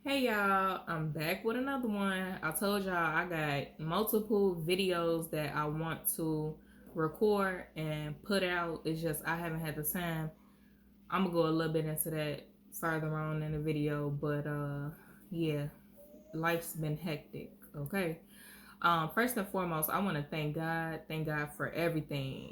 Hey y'all, I'm back with another one. I told y'all I got multiple videos that I want to record and put out. It's just I haven't had the time. I'm gonna go a little bit into that further on in the video, but yeah, life's been hectic, okay? First and foremost, I want to thank God for everything.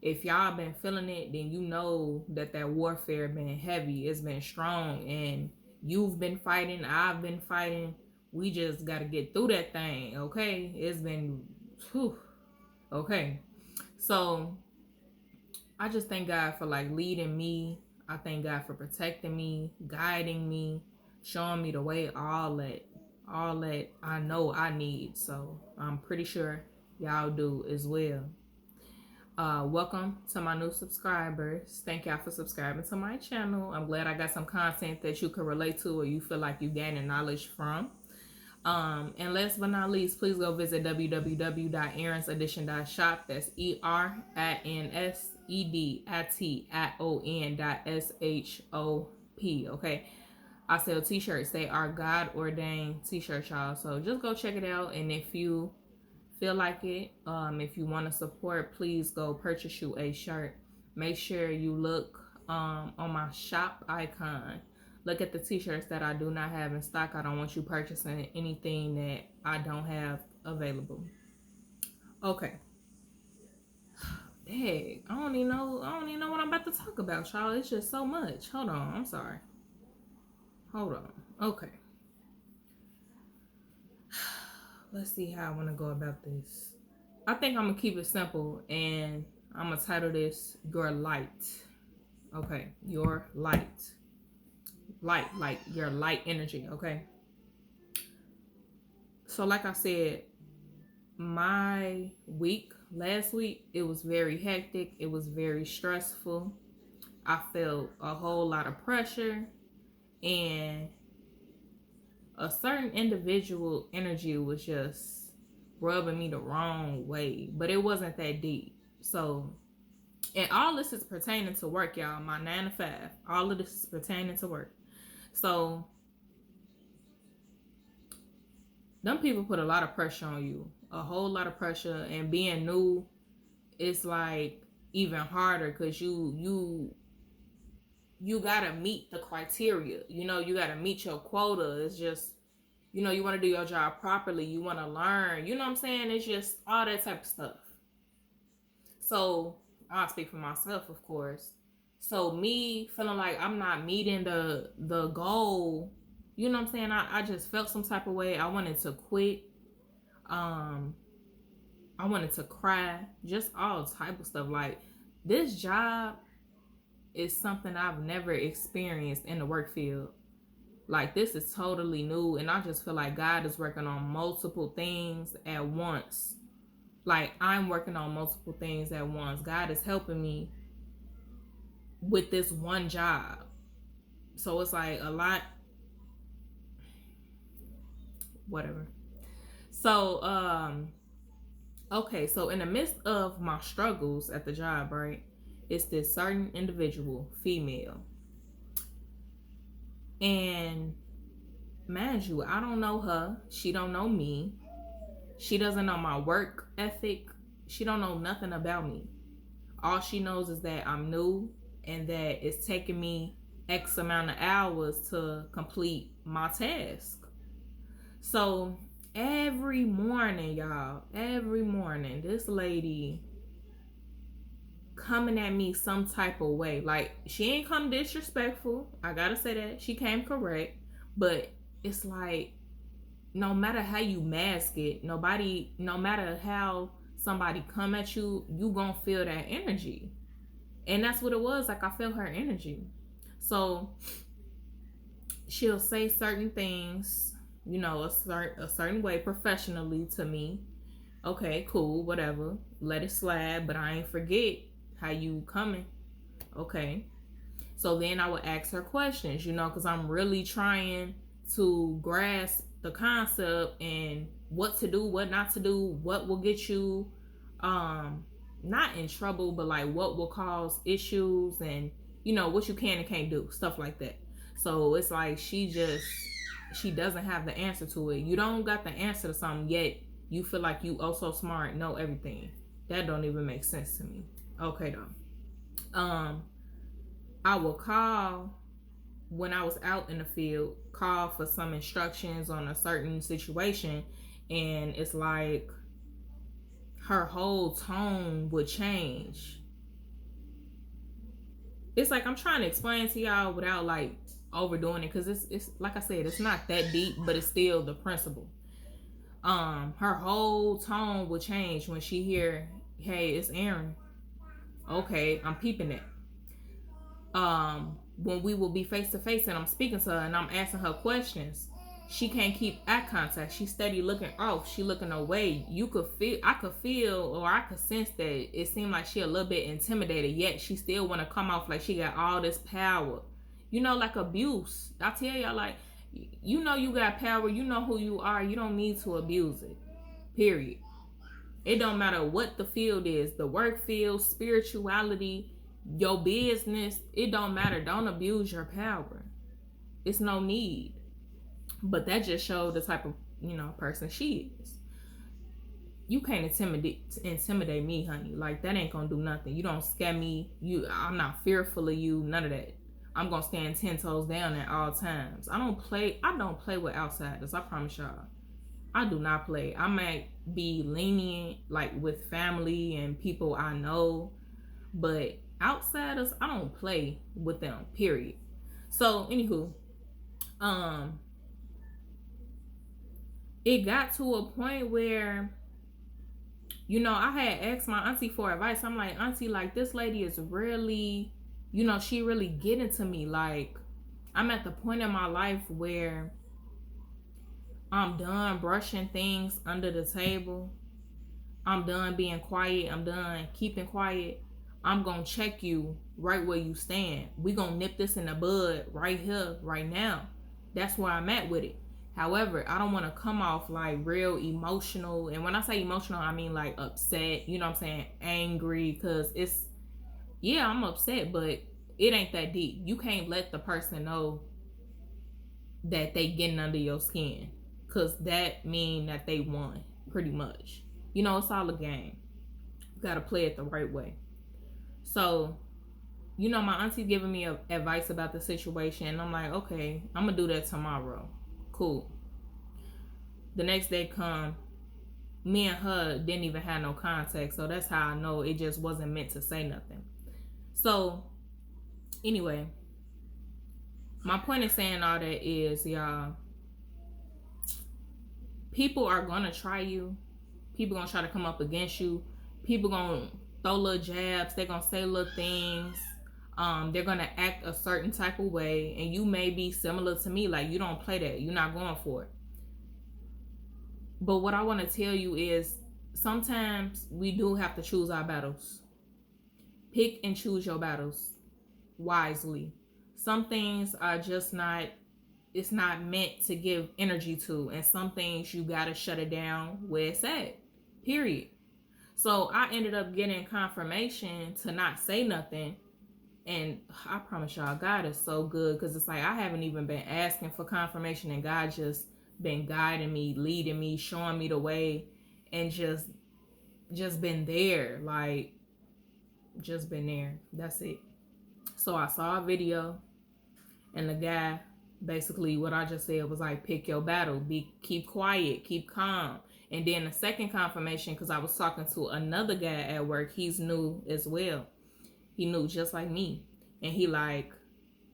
If y'all been feeling it, then you know that warfare been heavy. It's been strong, and you've been fighting. I've been fighting. We just got to get through that thing, okay? It's been, whew, okay. So I just thank God for like leading me. I thank God for protecting me, guiding me, showing me the way. All that I know I need. So I'm pretty sure y'all do as well. Welcome to my new subscribers. Thank y'all for subscribing to my channel. I'm glad I got some content that you can relate to or you feel like you gaining knowledge from. And last but not least, please go visit www.erinsedition.shop. That's ERINSEDITION.SHOP. Okay. I sell t-shirts. They are God ordained t-shirts, y'all. So just go check it out. And if you feel like it, if you want to support, please go purchase you a shirt. Make sure you look on my shop icon. Look at the t-shirts that I do not have in stock. I don't want you purchasing anything that I don't have available. Okay. Dang, I don't even know what I'm about to talk about, y'all. It's just so much. Hold on, I'm sorry. Hold on. Okay. Let's see how I want to go about this. I think I'm going to keep it simple, and I'm going to title this Your Light. Okay, Your Light. Light, like your light energy, okay? So like I said, my last week, it was very hectic. It was very stressful. I felt a whole lot of pressure, and a certain individual energy was just rubbing me the wrong way, but it wasn't that deep. So, and all this is pertaining to work, y'all. My 9 to 5, all of this is pertaining to work. So, them people put a lot of pressure on you, a whole lot of pressure, and being new, it's like even harder because you gotta meet the criteria. You gotta meet your quota. It's just, you want to do your job properly. You want to learn. You know what I'm saying? It's just all that type of stuff. So I'll speak for myself, of course. So me feeling like I'm not meeting the goal, you know what I'm saying? I just felt some type of way. I wanted to quit. I wanted to cry. Just all type of stuff. Like, this job is something I've never experienced in the work field. Like, this is totally new, and I just feel like God is working on multiple things at once. Like, I'm working on multiple things at once. God is helping me with this one job. So it's like a lot, whatever. So, okay, so in the midst of my struggles at the job, right, it's this certain individual, female. And mind you, I don't know her. She don't know me. She doesn't know my work ethic. She don't know nothing about me. All she knows is that I'm new and that it's taking me X amount of hours to complete my task. So every morning, y'all, this lady coming at me some type of way. Like, she ain't come disrespectful. I gotta say that. She came correct. But it's like, no matter how you mask it, no matter how somebody come at you, you gonna feel that energy. And that's what it was. Like, I felt her energy. So she'll say certain things, a certain way professionally to me. Okay, cool, whatever. Let it slide, but I ain't forget how you coming. Okay. So then I would ask her questions, because I'm really trying to grasp the concept and what to do, what not to do, what will get you not in trouble, but like what will cause issues, and what you can and can't do, stuff like that. So it's like she just she doesn't have the answer to it. You don't got the answer to something yet you feel like you oh so smart, know everything. That don't even make sense to me. Okay though. I will call when I was out in the field, call for some instructions on a certain situation, and it's like her whole tone would change. It's like I'm trying to explain to y'all without like overdoing it, because it's like I said, it's not that deep, but it's still the principle. Her whole tone will change when she hear, hey, it's Erin. Okay, I'm peeping it. When we will be face to face and I'm speaking to her and I'm asking her questions, she can't keep eye contact. She steady looking off. She looking away. I could feel or I could sense that it seemed like she a little bit intimidated, yet she still want to come off like she got all this power. You know, like abuse. I tell y'all, like, you know you got power. You know who you are. You don't need to abuse it. Period. It don't matter what the field is. The work field, spirituality, your business. It don't matter. Don't abuse your power. It's no need. But that just showed the type of, person she is. You can't intimidate me, honey. Like, that ain't gonna do nothing. You don't scare me. I'm not fearful of you. None of that. I'm gonna stand 10 toes down at all times. I don't play with outsiders. I promise y'all. I do not play. I might be lenient, like with family and people I know, but outsiders, I don't play with them. Period. So, anywho, it got to a point where, I had asked my auntie for advice. I'm like, auntie, like, this lady is really, she really getting to me. Like, I'm at the point in my life where I'm done brushing things under the table. I'm done being quiet. I'm done keeping quiet. I'm going to check you right where you stand. We going to nip this in the bud right here, right now. That's where I'm at with it. However, I don't want to come off like real emotional. And when I say emotional, I mean like upset, you know what I'm saying? Angry, because I'm upset, but it ain't that deep. You can't let the person know that they getting under your skin, because that mean that they won, pretty much. It's all a game. You got to play it the right way. So, my auntie's giving me advice about the situation. And I'm like, okay, I'm going to do that tomorrow. Cool. The next day come, me and her didn't even have no contact. So that's how I know it just wasn't meant to say nothing. So, anyway, my point in saying all that is, y'all, people are going to try you. People going to try to come up against you. People going to throw little jabs. They're going to say little things. They're going to act a certain type of way. And you may be similar to me. Like, you don't play that. You're not going for it. But what I want to tell you is, sometimes we do have to choose our battles. Pick and choose your battles wisely. Some things are just not, it's not meant to give energy to. And some things you got to shut it down where it's at. Period. So I ended up getting confirmation to not say nothing. And I promise y'all, God is so good, because it's like I haven't even been asking for confirmation, and God just been guiding me, leading me, showing me the way, and just been there. Like, just been there. That's it. So I saw a video, and the guy, basically what I just said was like, pick your battle. Keep quiet, keep calm. And then the second confirmation, because I was talking to another guy at work, he's new as well. He knew just like me. And he like,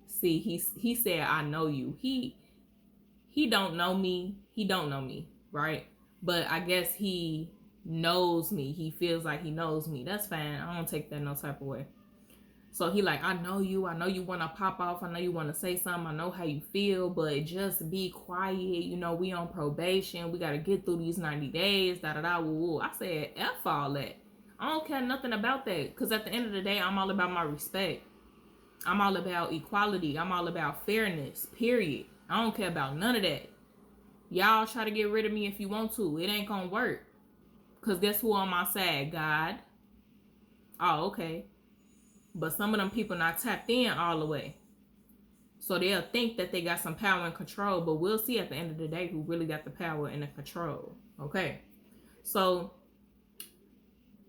see, he said, I know you. He don't know me. He don't know me, right? But I guess he knows me. He feels like he knows me. That's fine. I don't take that no type of way. So he like, I know you. I know you want to pop off. I know you want to say something. I know how you feel, but just be quiet. We on probation. We got to get through these 90 days. Woo. I said, F all that. I don't care nothing about that, because at the end of the day, I'm all about my respect. I'm all about equality. I'm all about fairness, period. I don't care about none of that. Y'all try to get rid of me if you want to. It ain't gonna work. Because guess who on my side? God. Oh, okay. But some of them people not tapped in all the way. So they'll think that they got some power and control, but we'll see at the end of the day who really got the power and the control. Okay. So,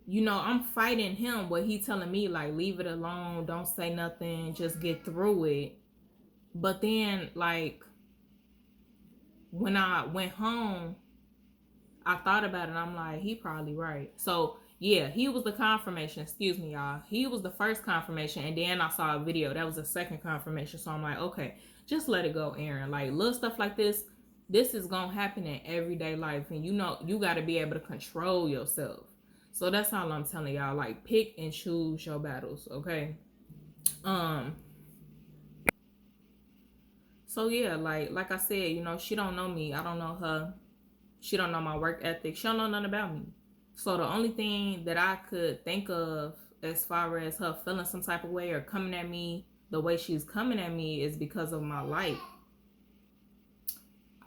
I'm fighting him, but he telling me, like, leave it alone, don't say nothing, just get through it. But then, like, when I went home, I thought about it, I'm like, he probably right. So, yeah, he was the confirmation. Excuse me, y'all. He was the first confirmation, and then I saw a video. That was the second confirmation. So I'm like, okay, just let it go, Erin. Like, little stuff like this is going to happen in everyday life, and you got to be able to control yourself. So that's all I'm telling y'all. Like, pick and choose your battles, okay? So yeah, like I said, she don't know me. I don't know her. She don't know my work ethic. She don't know nothing about me. So the only thing that I could think of as far as her feeling some type of way or coming at me the way she's coming at me is because of my light.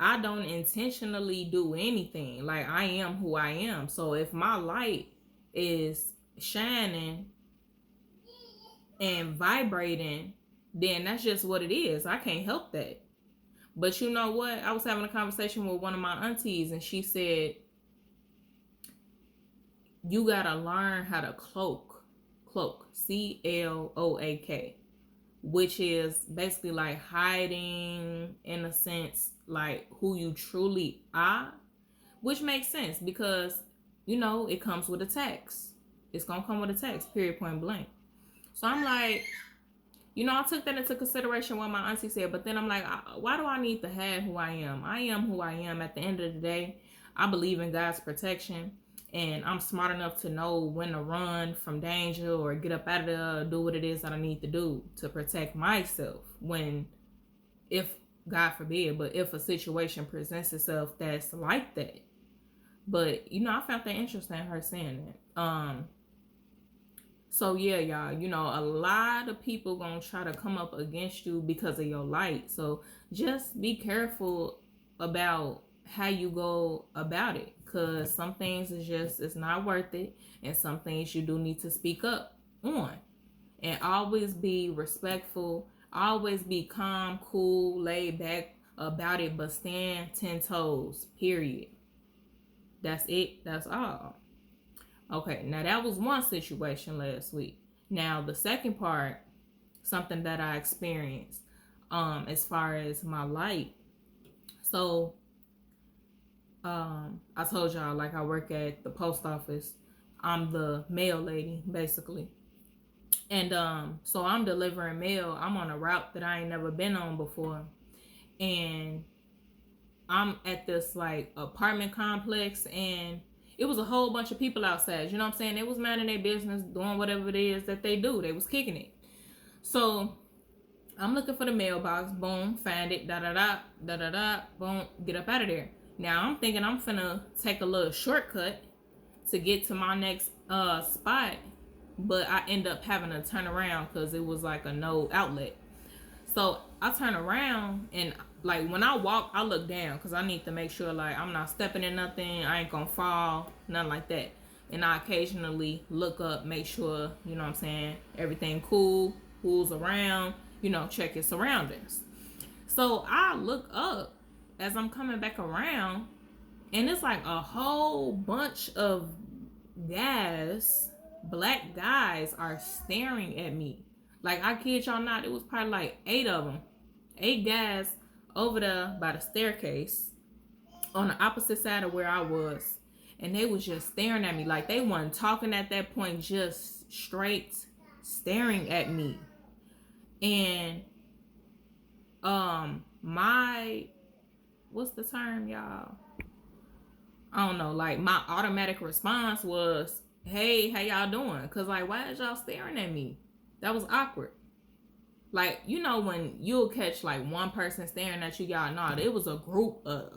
I don't intentionally do anything. Like, I am who I am. So if my light is shining and vibrating, then that's just what it is. I can't help that. But you know what? I was having a conversation with one of my aunties, and she said, you gotta learn how to cloak, CLOAK, which is basically like hiding, in a sense, like who you truly are, which makes sense because, it comes with a tax. It's gonna come with a tax, period, point blank. So I'm like, I took that into consideration what my auntie said, but then I'm like, why do I need to hide who I am? I am who I am. At the end of the day, I believe in God's protection, and I'm smart enough to know when to run from danger or get up out of there, do what it is that I need to do to protect myself if God forbid, but if a situation presents itself that's like that. But, I found that interesting, her saying that. So yeah, y'all, a lot of people gonna try to come up against you because of your light. So just be careful about how you go about it, because some things it's not worth it, and some things you do need to speak up on. And always be respectful, always be calm, cool, laid back about it, but stand 10 toes, period. That's it. That's all. Okay, now that was one situation last week. Now the second part, something that I experienced as far as my light. So I told y'all, like, I work at the post office. I'm the mail lady, basically. And so I'm delivering mail. I'm on a route that I ain't never been on before. And I'm at this like apartment complex, and it was a whole bunch of people outside. You know what I'm saying? They was minding their business, doing whatever it is that they do. They was kicking it. So I'm looking for the mailbox. Boom, find it. Da-da-da. Boom, get up out of there. Now I'm thinking I'm finna take a little shortcut to get to my next spot. But I end up having to turn around because it was like a no outlet. So I turn around, and like when I walk, I look down because I need to make sure like I'm not stepping in nothing. I ain't gonna fall, nothing like that. And I occasionally look up, make sure, you know what I'm saying, everything cool, who's around, check your surroundings. So I look up as I'm coming back around, and it's like a whole bunch of guys, black guys, are staring at me. Like, I kid y'all not, it was probably like 8 of them. 8 guys over there by the staircase on the opposite side of where I was. And they was just staring at me. Like, they wasn't talking at that point, just straight staring at me. And what's the term, y'all? I don't know. Like, my automatic response was, hey, how y'all doing? Because, like, why is y'all staring at me? That was awkward. Like, when you'll catch like one person staring at you, y'all know it was a group of,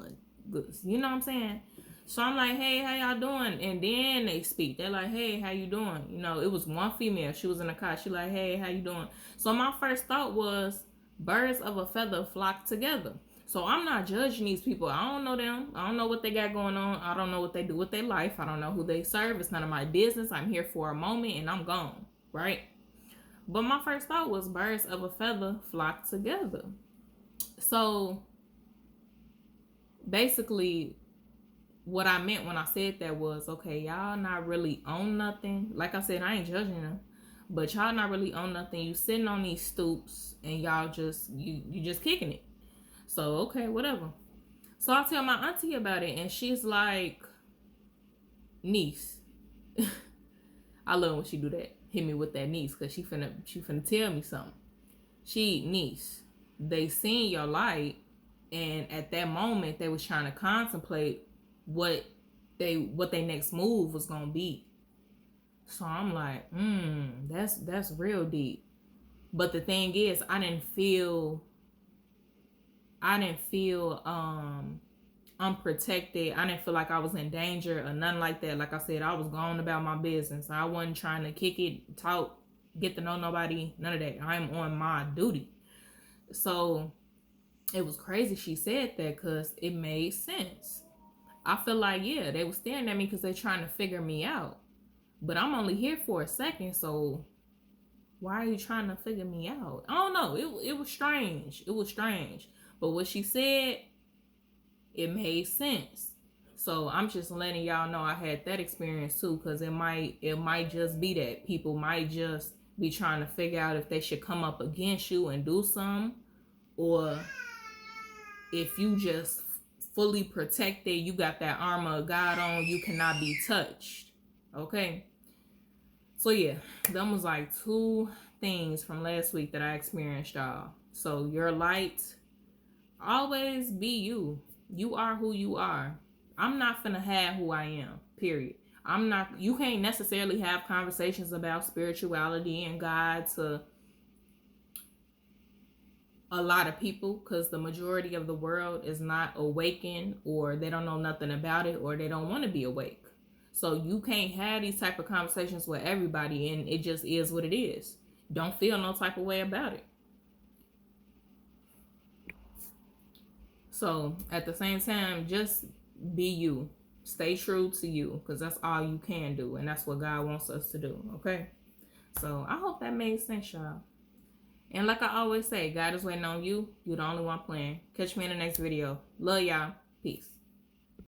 you know what I'm saying? So I'm like, hey, how y'all doing? And then they speak. They're like, hey, how you doing? It was one female. She was in the car. She like, hey, how you doing? So my first thought was, birds of a feather flock together. So I'm not judging these people. I don't know them. I don't know what they got going on. I don't know what they do with their life. I don't know who they serve. It's none of my business. I'm here for a moment and I'm gone, right? But my first thought was birds of a feather flock together. So basically, what I meant when I said that was, okay, y'all not really on nothing. Like I said, I ain't judging them, but y'all not really on nothing. You sitting on these stoops and y'all just you just kicking it. So okay, whatever. So I tell my auntie about it, and she's like, niece. I love when she do that. Hit me with that niece, cause she finna tell me something. She, niece, they seen your light, and at that moment they was trying to contemplate what they next move was gonna be. So I'm like, that's real deep. But the thing is, I didn't feel unprotected. I didn't feel like I was in danger or nothing like that. Like I said, I was going about my business. I wasn't trying to kick it, talk, get to know nobody, none of that. I'm on my duty. So it was crazy she said that, because it made sense. I feel like, yeah, they were staring at me because they're trying to figure me out. But I'm only here for a second, so why are you trying to figure me out? I don't know. It was strange. It was strange. But what she said, it made sense. So I'm just letting y'all know I had that experience too, because it might just be that people might just be trying to figure out if they should come up against you and do something, or if you just fully protected, you got that armor of God on, you cannot be touched. Okay. So yeah, them was like 2 things from last week that I experienced, y'all. So your light, always be you. You are who you are. I'm not finna have who I am, period. You can't necessarily have conversations about spirituality and God to a lot of people, because the majority of the world is not awakened, or they don't know nothing about it, or they don't want to be awake. So you can't have these type of conversations with everybody, and it just is what it is. Don't feel no type of way about it. So at the same time, just be you. Stay true to you, because that's all you can do, and that's what God wants us to do. Okay. So I hope that made sense, y'all. And like I always say, God is waiting on you. You're the only one playing. Catch me in the next video. Love y'all. Peace.